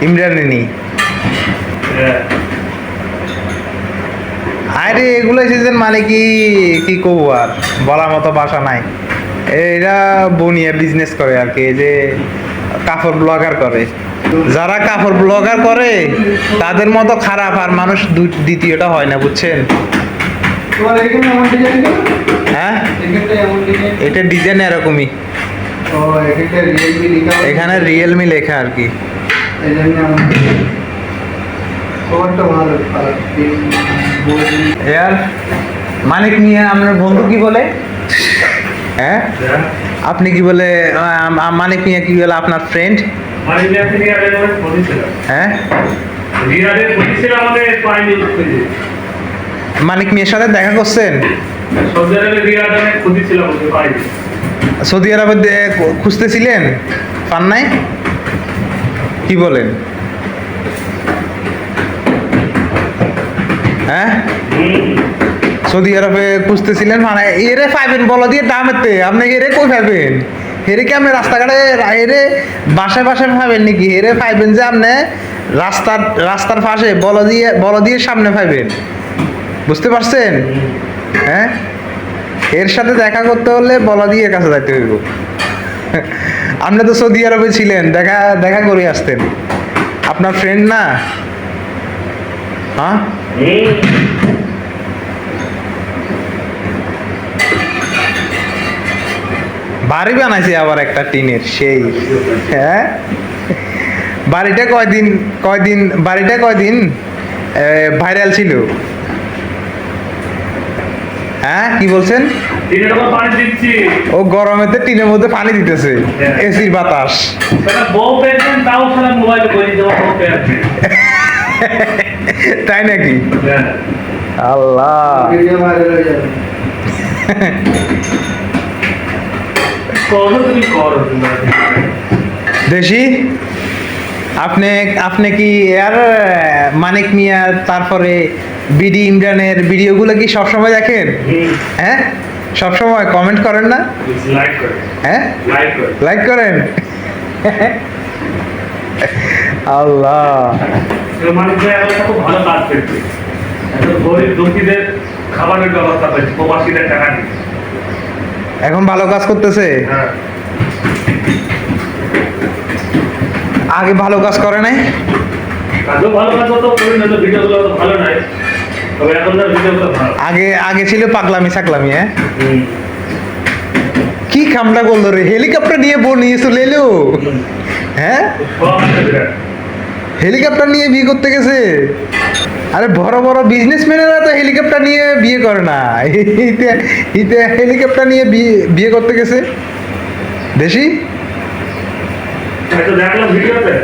ইমরানি আরে এগুলো সিজন মানে কি কি কব আর বলার মতো ভাষা নাই। এরা বনিয়া বিজনেস করে আর কি, যে কাপড় ব্লগার করে। যারা কাপড় ব্লগার করে তাদের মতো খারাপ আর মানুষ দ্বিতীয়টা হয় না, বুঝছেন? হ্যাঁ, এটা ডিজাইন এরকমই, এখানে রিয়েলমি লেখা আর কি। यार মানিক মিয়া আপনার বন্ধু কি বলে? হ্যাঁ, আপনি কি বলে? মানিক মিয়া কি বলে আপনার ফ্রেন্ড? মানিক মিয়া থেকে আগে আমরা বলেছিলাম। হ্যাঁ, রিয়াদে বলেছিলাম আমাদের পাইনি খুঁজে। মানিক মিয়ার সাথে দেখা করছেন? সৌদি আরবে রিয়াদে খুঁজেছিলাম ওকে পাইনি। সৌদি আরবে খুঁজতেছিলেন, পান নাই? কি বলেন? হ্যাঁ, সৌদি আরবে খুঁজতেছিলেন মানে এরে পাইবেন বলো দিয়ে দামেতে, আপনি এরে কই পাইবেন? হেরে কি আপনি রাস্তাঘাটে হেরে বাসায় বাসায় পাইবেন নাকি? হেরে পাইবেন যে আপনি রাস্তার পাশে বল দিয়ে সামনে পাইবেন, বুঝতে পারছেন? হ্যাঁ, এর সাথে দেখা করতে হলে বলা দিয়ে কাছে যাইতে হইব। আপনি তো সৌদি আরবে ছিলেন, দেখা করে আসতেন। আপনার ফ্রেন্ড না? হ্যাঁ, বাড়ি বানাইছে আবার একটা টিনের, সেই। হ্যাঁ, বাড়িটা কয়দিন ভাইরাল ছিল? হ্যাঁ, কি বলছেন? ও গরমেতে টিনের মধ্যে পানি দিতেছে, এসির বাতাস। তাই নাকি? আল্লাহ, দেশি আপনি কি আর মানিক মিয়া তারপরে বিডি ইমরানের ভিডিওগুলো কি সবসময় দেখেন? হ্যাঁ, সবসময় কমেন্ট করেন না? হ্যাঁ, লাইক করেন। আল্লাহ, মানিক ভাই এখন খুব ভালো কাজ করছে। গরিব দুঃখীদের খাবারের ব্যবস্থা করছে, প্রবাসীদের টাকা দিয়ে। এখন ভালো কাজ করতেছে। আগে ভালো কাজ করে নাই? আগে ছিল পাগলামি সাকলামি। হ্যাঁ, কি কামটা করলো রে, হেলিকপ্টার নিয়ে নিয়ে চলে এলো। হ্যাঁ, হেলিকপ্টার নিয়ে বিয়ে করতে গেছে। আরে বড় বড় বিজনেসম্যানেরা তো হেলিকপ্টার নিয়ে বিয়ে করে না, হেলিকপ্টার নিয়ে বিয়ে করতে গেছে। দেশি দেখলাম ভিডিওতে।